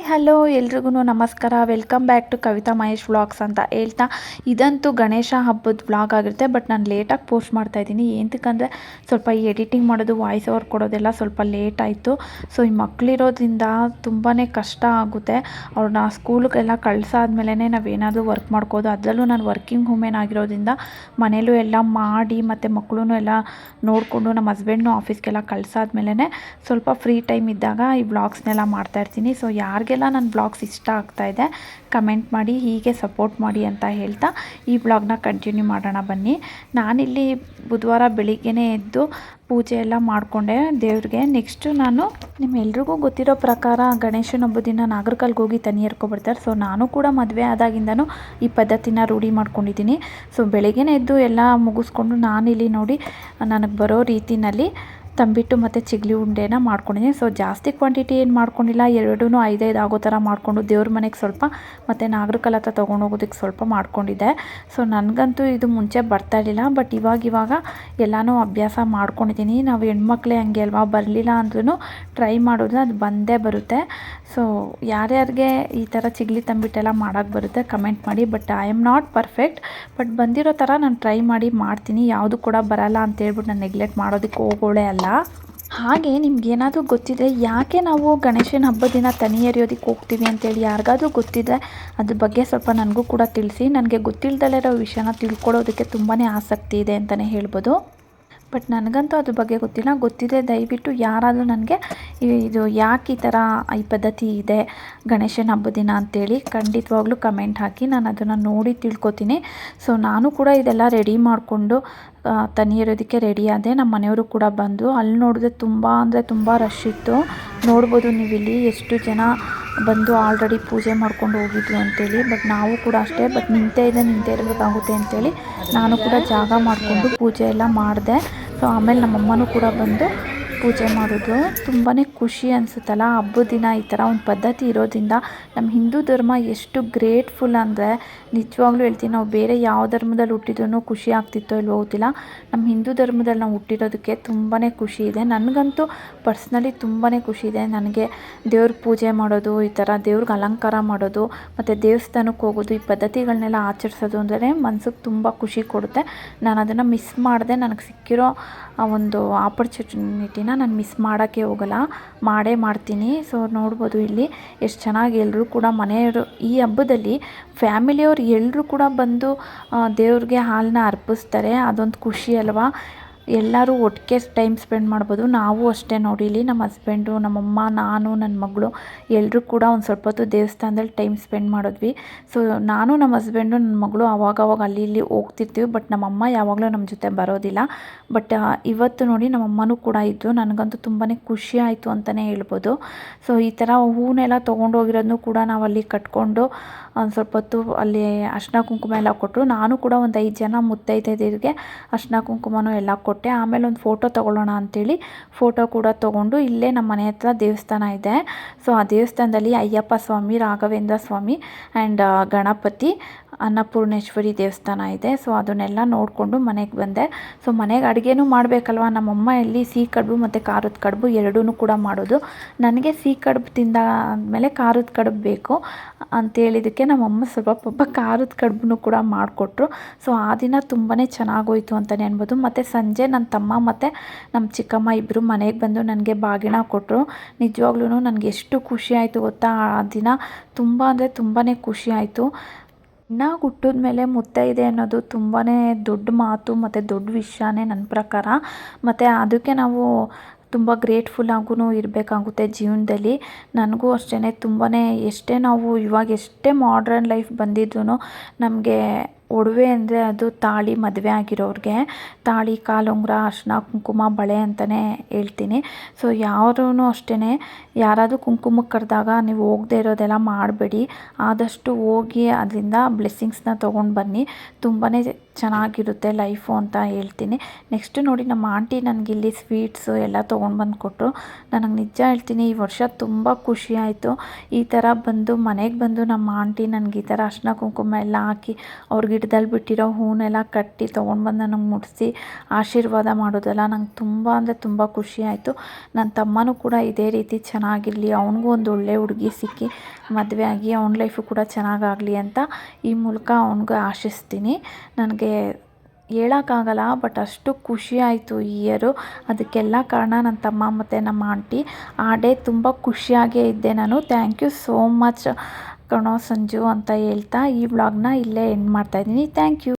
Hello ಎಲ್ರಿಗೂ ನಮಸ್ಕಾರ. Welcome back to Kavita Mahesh vlogs ಅಂತ ಹೇಳ್ತಾ, ಇದಂತೂ ಗಣೇಶ ಹಬ್ಬದ ವ್ಲಾಗ್ ಆಗಿರುತ್ತೆ. ಬಟ್ ನಾನು ಲೇಟಾಗಿ ಪೋಸ್ಟ್ ಮಾಡ್ತಾ ಇದ್ದೀನಿ. ಏನಕ್ಕಂದರೆ ಸ್ವಲ್ಪ ಈ ಎಡಿಟಿಂಗ್ ಮಾಡೋದು, ವಾಯ್ಸ್ ಓವರ್ ಕೊಡೋದೆಲ್ಲ ಸ್ವಲ್ಪ ಲೇಟ್ ಆಯಿತು. ಸೊ ಈ ಮಕ್ಕಳಿರೋದ್ರಿಂದ ತುಂಬಾ ಕಷ್ಟ ಆಗುತ್ತೆ. ಅವ್ರನ್ನ ಸ್ಕೂಲಿಗೆಲ್ಲ ಕಳ್ಸಾದ್ಮೇಲೆ ನಾವೇನಾದರೂ ವರ್ಕ್ ಮಾಡ್ಕೋದು. ಅದರಲ್ಲೂ ನಾನು ವರ್ಕಿಂಗ್ ವುಮೆನ್ ಆಗಿರೋದ್ರಿಂದ ಮನೇಲೂ ಎಲ್ಲ ಮಾಡಿ ಮತ್ತು ಮಕ್ಕಳು ಎಲ್ಲ ನೋಡಿಕೊಂಡು ನಮ್ಮ ಹಸ್ಬೆಂಡ್ನು ಆಫೀಸ್ಗೆಲ್ಲ ಕಳ್ಸಾದ್ಮೇಲೆ ಸ್ವಲ್ಪ ಫ್ರೀ ಟೈಮ್ ಇದ್ದಾಗ ಈ ವ್ಲಾಗ್ಸ್ನೆಲ್ಲ ಮಾಡ್ತಾಯಿರ್ತೀನಿ. ಸೊ ಯಾರಿಗೆಲ್ಲ ನನ್ನ ಬ್ಲಾಗ್ಸ್ ಇಷ್ಟ ಆಗ್ತಾಯಿದೆ ಕಮೆಂಟ್ ಮಾಡಿ, ಹೀಗೆ ಸಪೋರ್ಟ್ ಮಾಡಿ ಅಂತ ಹೇಳ್ತಾ ಈ ಬ್ಲಾಗ್ನ ಕಂಟಿನ್ಯೂ ಮಾಡೋಣ ಬನ್ನಿ. ನಾನಿಲ್ಲಿ ಬುಧವಾರ ಬೆಳಿಗ್ಗೆನೇ ಎದ್ದು ಪೂಜೆ ಎಲ್ಲ ಮಾಡಿಕೊಂಡೆ ದೇವ್ರಿಗೆ. ನೆಕ್ಸ್ಟು ನಾನು ನಿಮ್ಮೆಲ್ರಿಗೂ ಗೊತ್ತಿರೋ ಪ್ರಕಾರ ಗಣೇಶನ ಹಬ್ಬದ ದಿನ ನಾಗರಕಲ್ಗೆ ಹೋಗಿ ತನಿ ಎರ್ಕೊಬಿಡ್ತಾರೆ. ಸೊ ನಾನು ಕೂಡ ಮದುವೆ ಆದಾಗಿಂದನೂ ಈ ಪದ್ಧತಿನ ರೂಢಿ ಮಾಡ್ಕೊಂಡಿದ್ದೀನಿ. ಸೊ ಬೆಳಿಗ್ಗೆನೇ ಎದ್ದು ಎಲ್ಲ ಮುಗಿಸ್ಕೊಂಡು ನಾನಿಲ್ಲಿ ನೋಡಿ ನನಗೆ ಬರೋ ರೀತಿಯಲ್ಲಿ ತಂಬಿಟ್ಟು ಮತ್ತು ಚಿಗ್ಲಿ ಉಂಡೆನ ಮಾಡ್ಕೊಂಡಿದ್ದೀನಿ. ಸೊ ಜಾಸ್ತಿ ಕ್ವಾಂಟಿಟಿ ಏನು ಮಾಡ್ಕೊಂಡಿಲ್ಲ, ಎರಡೂ 5 ಆಗೋ ಥರ ಮಾಡಿಕೊಂಡು ದೇವ್ರ ಮನೆಗೆ ಸ್ವಲ್ಪ ಮತ್ತು ನಾಗರಕಲ್ ಹತ್ರ ತೊಗೊಂಡೋಗೋದಕ್ಕೆ ಸ್ವಲ್ಪ ಮಾಡ್ಕೊಂಡಿದ್ದೆ. ಸೊ ನನಗಂತೂ ಇದು ಮುಂಚೆ ಬರ್ತಾ ಇರಲಿಲ್ಲ. ಬಟ್ ಇವಾಗ ಎಲ್ಲನೂ ಅಭ್ಯಾಸ ಮಾಡ್ಕೊಂಡಿದ್ದೀನಿ. ನಾವು ಹೆಣ್ಮಕ್ಳೇ ಹಂಗೆ ಅಲ್ವಾ, ಬರಲಿಲ್ಲ ಅಂದ್ರೂ ಟ್ರೈ ಮಾಡೋದು ಅದು ಬಂದೇ ಬರುತ್ತೆ. ಸೊ ಯಾರ್ಯಾರಿಗೆ ಈ ಥರ ಚಿಗ್ಲಿ ತಂಬಿಟ್ಟೆಲ್ಲ ಮಾಡೋಕ್ಕೆ ಬರುತ್ತೆ ಕಮೆಂಟ್ ಮಾಡಿ. But I am not perfect, but ಬಂದಿರೋ ಥರ ನಾನು ಟ್ರೈ ಮಾಡಿ ಮಾಡ್ತೀನಿ. ಯಾವುದು ಕೂಡ ಬರಲ್ಲ ಅಂತೇಳ್ಬಿಟ್ಟು ನಾನು ನೆಗ್ಲೆಕ್ಟ್ ಮಾಡೋದಕ್ಕೆ ಹೋಗೋಳೆ ಅಲ್ಲ. ಹಾಗೆ ನಿಮ್ಗೇನಾದರೂ ಗೊತ್ತಿದೆ ಯಾಕೆ ನಾವು ಗಣೇಶನ ಹಬ್ಬದ ದಿನ ತನಿ ಎರಿಯೋದಕ್ಕೆ ಹೋಗ್ತೀವಿ ಅಂತೇಳಿ ಯಾರಿಗಾದ್ರೂ ಗೊತ್ತಿದೆ ಅದ್ರ ಬಗ್ಗೆ ಸ್ವಲ್ಪ ನನಗೂ ಕೂಡ ತಿಳಿಸಿ. ನನಗೆ ಗೊತ್ತಿಲ್ಲದಲ್ಲೇ ಇರೋ ವಿಷಯನ ತಿಳ್ಕೊಳ್ಳೋದಕ್ಕೆ ತುಂಬಾ ಆಸಕ್ತಿ ಇದೆ ಅಂತಲೇ ಹೇಳ್ಬೋದು. ಬಟ್ ನನಗಂತೂ ಅದ್ರ ಬಗ್ಗೆ ಗೊತ್ತಿದೆ. ದಯವಿಟ್ಟು ಯಾರಾದರೂ ನನಗೆ ಇದು ಯಾಕೆ ಈ ಥರ ಈ ಪದ್ಧತಿ ಇದೆ ಗಣೇಶನ ಹಬ್ಬದ ದಿನ ಅಂತೇಳಿ ಖಂಡಿತವಾಗ್ಲೂ ಕಮೆಂಟ್ ಹಾಕಿ, ನಾನು ಅದನ್ನು ನೋಡಿ ತಿಳ್ಕೊತೀನಿ. ಸೊ ನಾನು ಕೂಡ ಇದೆಲ್ಲ ರೆಡಿ ಮಾಡಿಕೊಂಡು ತನಿ ಎರೆಯೋದಕ್ಕೆ ರೆಡಿ ಆದೆ. ನಮ್ಮ ಮನೆಯವರು ಕೂಡ ಬಂದು ಅಲ್ಲಿ ನೋಡಿದ್ರೆ ತುಂಬ ರಶ್ ಇತ್ತು. ನೋಡ್ಬೋದು ನೀವಿಲ್ಲಿ ಎಷ್ಟು ಜನ ಬಂದು ಆಲ್ರೆಡಿ ಪೂಜೆ ಮಾಡ್ಕೊಂಡು ಹೋಗಿದ್ರು ಅಂತೇಳಿ. ಬಟ್ ನಾವು ಕೂಡ ಅಷ್ಟೇ, ಬಟ್ ನಿಂತೇ ಇರಬೇಕಾಗುತ್ತೆ ಅಂತೇಳಿ ನಾನು ಕೂಡ ಜಾಗ ಮಾಡಿಕೊಂಡು ಪೂಜೆ ಎಲ್ಲ ಮಾಡಿದೆ. ಸೊ ಆಮೇಲೆ ನಮ್ಮಮ್ಮನೂ ಕೂಡ ಬಂದು ಪೂಜೆ ಮಾಡೋದು. ತುಂಬಾ ಖುಷಿ ಅನಿಸುತ್ತಲ್ಲ ಹಬ್ಬದ ದಿನ ಈ ಥರ ಒಂದು ಪದ್ಧತಿ ಇರೋದ್ರಿಂದ. ನಮ್ಮ ಹಿಂದೂ ಧರ್ಮ ಎಷ್ಟು ಗ್ರೇಟ್ಫುಲ್ ಅಂದರೆ ನಿಜವಾಗ್ಲೂ ಹೇಳ್ತೀನಿ, ನಾವು ಬೇರೆ ಯಾವ ಧರ್ಮದಲ್ಲಿ ಹುಟ್ಟಿದ್ರೂ ಖುಷಿ ಆಗ್ತಿತ್ತೋ ಇಲ್ವೋ ಗೊತ್ತಿಲ್ಲ. ನಮ್ಮ ಹಿಂದೂ ಧರ್ಮದಲ್ಲಿ ನಾವು ಹುಟ್ಟಿರೋದಕ್ಕೆ ತುಂಬಾ ಖುಷಿ ಇದೆ. ನನಗಂತೂ ಪರ್ಸ್ನಲಿ ತುಂಬಾ ಖುಷಿ ಇದೆ. ನನಗೆ ದೇವ್ರ ಪೂಜೆ ಮಾಡೋದು, ಈ ಥರ ದೇವ್ರಿಗೆ ಅಲಂಕಾರ ಮಾಡೋದು ಮತ್ತು ದೇವಸ್ಥಾನಕ್ಕೆ ಹೋಗೋದು, ಈ ಪದ್ಧತಿಗಳನ್ನೆಲ್ಲ ಆಚರಿಸೋದು ಅಂದರೆ ಮನ್ಸಿಗೆ ತುಂಬ ಖುಷಿ ಕೊಡುತ್ತೆ. ನಾನು ಅದನ್ನು ಮಿಸ್ ಮಾಡಿದೆ. ನನಗೆ ಸಿಕ್ಕಿರೋ ಆ ಒಂದು ಆಪರ್ಚುನಿಟಿನ ನಾನು ಮಿಸ್ ಮಾಡೋಕ್ಕೆ ಹೋಗಲ್ಲ, ಮಾಡ್ತೀನಿ. ಸೊ ನೋಡ್ಬೋದು ಇಲ್ಲಿ ಎಷ್ಟು ಚೆನ್ನಾಗಿ ಎಲ್ಲರೂ ಕೂಡ ಮನೆಯವರು ಈ ಹಬ್ಬದಲ್ಲಿ ಫ್ಯಾಮಿಲಿಯವ್ರು ಎಲ್ಲರೂ ಕೂಡ ಬಂದು ದೇವ್ರಿಗೆ ಹಾಲನ್ನ ಅರ್ಪಿಸ್ತಾರೆ. ಅದೊಂದು ಖುಷಿ ಅಲ್ವಾ. ಎಲ್ಲರೂ ಒಟ್ಟಿಗೆ ಟೈಮ್ ಸ್ಪೆಂಡ್ ಮಾಡ್ಬೋದು. ನಾವು ಅಷ್ಟೇ ನೋಡಿ, ಇಲ್ಲಿ ನಮ್ಮ ಹಸ್ಬೆಂಡು, ನಮ್ಮಮ್ಮ, ನಾನು, ನನ್ನ ಮಗಳು ಎಲ್ಲರೂ ಕೂಡ ಒಂದು ಸ್ವಲ್ಪ ಹೊತ್ತು ದೇವಸ್ಥಾನದಲ್ಲಿ ಟೈಮ್ ಸ್ಪೆಂಡ್ ಮಾಡಿದ್ವಿ. ಸೊ ನಾನು, ನಮ್ಮ ಹಸ್ಬೆಂಡು, ನನ್ನ ಮಗಳು ಅವಾಗವಾಗ ಅಲ್ಲಿ ಇಲ್ಲಿ ಹೋಗ್ತಿರ್ತೀವಿ. ಬಟ್ ನಮ್ಮಮ್ಮ ಯಾವಾಗಲೂ ನಮ್ಮ ಜೊತೆ ಬರೋದಿಲ್ಲ. ಬಟ್ ಇವತ್ತು ನೋಡಿ ನಮ್ಮಮ್ಮನೂ ಕೂಡ ಇದ್ದರು. ನನಗಂತೂ ತುಂಬಾ ಖುಷಿ ಆಯಿತು ಅಂತಲೇ ಹೇಳ್ಬೋದು. ಸೊ ಈ ಥರ ಹೂನೆಲ್ಲ ತೊಗೊಂಡೋಗಿರೋದನ್ನು ಕೂಡ ನಾವು ಅಲ್ಲಿ ಕಟ್ಕೊಂಡು ಒಂದು ಸ್ವಲ್ಪ ಹೊತ್ತು ಅಲ್ಲಿ ಅರ್ಶಿನ ಕುಂಕುಮ ಎಲ್ಲ ಕೊಟ್ಟರು. ನಾನು ಕೂಡ ಒಂದು 5 ಜನ ಮುತ್ತೈದೆಯರಿಗೆ ಅರ್ಶಿನ ಕುಂಕುಮನೂ ಎಲ್ಲ ಕೊಟ್ಟೆ. ಆಮೇಲೆ ಒಂದು ಫೋಟೋ ತೊಗೊಳ್ಳೋಣ ಅಂಥೇಳಿ ಫೋಟೋ ಕೂಡ ತೊಗೊಂಡು ಇಲ್ಲೇ ನಮ್ಮ ಮನೆ ಹತ್ರ ದೇವಸ್ಥಾನ ಇದೆ. ಸೊ ಆ ದೇವಸ್ಥಾನದಲ್ಲಿ ಅಯ್ಯಪ್ಪ ಸ್ವಾಮಿ, ರಾಘವೇಂದ್ರ ಸ್ವಾಮಿ ಆ್ಯಂಡ್ ಗಣಪತಿ, ಅನ್ನಪೂರ್ಣೇಶ್ವರಿ ದೇವಸ್ಥಾನ ಇದೆ. ಸೊ ಅದನ್ನೆಲ್ಲ ನೋಡಿಕೊಂಡು ಮನೆಗೆ ಬಂದೆ. ಸೊ ಮನೆಗೆ ಅಡುಗೆನೂ ಮಾಡಬೇಕಲ್ವ. ನಮ್ಮಮ್ಮ ಇಲ್ಲಿ ಸಿಹಿ ಕಡುಬು ಮತ್ತು ಖಾರದ ಕಡುಬು ಎರಡೂ ಕೂಡ ಮಾಡೋದು. ನನಗೆ ಸಿಹಿ ಕಡುಬು ತಿಂದಾದಮೇಲೆ ಖಾರದ ಕಡುಬು ಬೇಕು ಅಂತೇಳಿದ್ದಕ್ಕೆ ನಮ್ಮಮ್ಮ ಸ್ವಲ್ಪ ಖಾರದ ಕಡುಬು ಕೂಡ ಮಾಡಿಕೊಟ್ರು. ಸೊ ಆ ದಿನ ತುಂಬಾ ಚೆನ್ನಾಗೋಯ್ತು ಅಂತಲೇ ಅನ್ಬೋದು. ಮತ್ತು ಸಂಜೆ ನನ್ನ ತಮ್ಮ ಮತ್ತು ನಮ್ಮ ಚಿಕ್ಕಮ್ಮ ಇಬ್ಬರು ಮನೆಗೆ ಬಂದು ನನಗೆ ಬಾಗಿನ ಕೊಟ್ಟರು. ನಿಜವಾಗ್ಲೂ ನನಗೆ ಎಷ್ಟು ಖುಷಿ ಆಯಿತು ಗೊತ್ತಾ. ಆ ದಿನ ತುಂಬಾ ಖುಷಿ ಆಯಿತು. ಇನ್ನು ಹುಟ್ಟಿದ ಮೇಲೆ ಮುತ್ತೈದೆ ಅನ್ನೋದು ತುಂಬಾ ದೊಡ್ಡ ಮಾತು ಮತ್ತು ದೊಡ್ಡ ವಿಷಯನೇ ನನ್ನ ಪ್ರಕಾರ. ಮತ್ತು ಅದಕ್ಕೆ ನಾವು ತುಂಬ ಗ್ರೇಟ್ಫುಲ್ ಆಗೂ ಇರಬೇಕಾಗುತ್ತೆ ಜೀವನದಲ್ಲಿ. ನನಗೂ ಅಷ್ಟೇ ತುಂಬಾ ಎಷ್ಟೇ ನಾವು ಇವಾಗ ಎಷ್ಟೇ ಮಾಡ್ರನ್ ಲೈಫ್ ಬಂದಿದ್ರೂ ನಮಗೆ ಒಡವೆ ಅಂದರೆ ಅದು ತಾಳಿ, ಮದುವೆ ಆಗಿರೋರಿಗೆ ತಾಳಿ, ಕಾಲುಂಗುರ, ಅರ್ಶಿನ ಕುಂಕುಮ, ಬಳೆ ಅಂತಲೇ ಹೇಳ್ತೀನಿ. ಸೊ ಯಾರೂ ಅಷ್ಟೇ ಯಾರಾದರೂ ಕುಂಕುಮಕ್ಕೆ ಕರೆದಾಗ ನೀವು ಹೋಗದೆ ಇರೋದೆಲ್ಲ ಮಾಡಬೇಡಿ. ಆದಷ್ಟು ಹೋಗಿ ಅದರಿಂದ ಬ್ಲೆಸ್ಸಿಂಗ್ಸ್ನ ತೊಗೊಂಡು ಬನ್ನಿ. ತುಂಬಾ ಚೆನ್ನಾಗಿರುತ್ತೆ ಲೈಫು ಅಂತ ಹೇಳ್ತೀನಿ. ನೆಕ್ಸ್ಟ್ ನೋಡಿ ನಮ್ಮ ಆಂಟಿ ನನಗಿಲ್ಲಿ ಸ್ವೀಟ್ಸು ಎಲ್ಲ ತೊಗೊಂಡು ಬಂದು ಕೊಟ್ಟರು. ನನಗೆ ನಿಜ ಹೇಳ್ತೀನಿ ಈ ವರ್ಷ ತುಂಬ ಖುಷಿ ಆಯಿತು. ಈ ಥರ ಬಂದು ಮನೆಗೆ ಬಂದು ನಮ್ಮ ಆಂಟಿ ನನಗೆ ಈ ಥರ ಅರ್ಶಿನ ಕುಂಕುಮ ಎಲ್ಲ ಹಾಕಿ ಅವ್ರ ಗಿಡದಲ್ಲಿ ಬಿಟ್ಟಿರೋ ಹೂನೆಲ್ಲ ಕಟ್ಟಿ ತೊಗೊಂಡು ಬಂದು ನನಗೆ ಮುಡಿಸಿ ಆಶೀರ್ವಾದ ಮಾಡೋದೆಲ್ಲ ನಂಗೆ ತುಂಬ ಅಂದರೆ ತುಂಬ ಖುಷಿ ಆಯಿತು. ನನ್ನ ತಮ್ಮನೂ ಕೂಡ ಇದೇ ರೀತಿ ಚೆನ್ನಾಗಿ ಚೆನ್ನಾಗಿರಲಿ, ಅವನಿಗೂ ಒಂದು ಒಳ್ಳೆ ಹುಡುಗಿ ಸಿಕ್ಕಿ ಮದುವೆ ಆಗಿ ಅವನ ಲೈಫು ಕೂಡ ಚೆನ್ನಾಗಾಗಲಿ ಅಂತ ಈ ಮೂಲಕ ಅವನಿಗೆ ಆಶಿಸ್ತೀನಿ. ನನಗೆ ಹೇಳೋಕ್ಕಾಗಲ್ಲ, ಬಟ್ ಅಷ್ಟು ಖುಷಿ ಆಯಿತು ಈ ಇಯರು. ಅದಕ್ಕೆಲ್ಲ ಕಾರಣ ನನ್ನ ತಮ್ಮ ಮತ್ತು ನಮ್ಮ ಆಂಟಿ. ಆ ಡೇ ತುಂಬ ಖುಷಿಯಾಗೇ ಇದ್ದೆ ನಾನು. ಥ್ಯಾಂಕ್ ಯು ಸೋ ಮಚ್ ಕಣೋ ಸಂಜು ಅಂತ ಹೇಳ್ತಾ ಈ ವ್ಲಾಗ್ನ ಇಲ್ಲೇ ಎಂಡ್ ಮಾಡ್ತಾಯಿದ್ದೀನಿ. Thank you.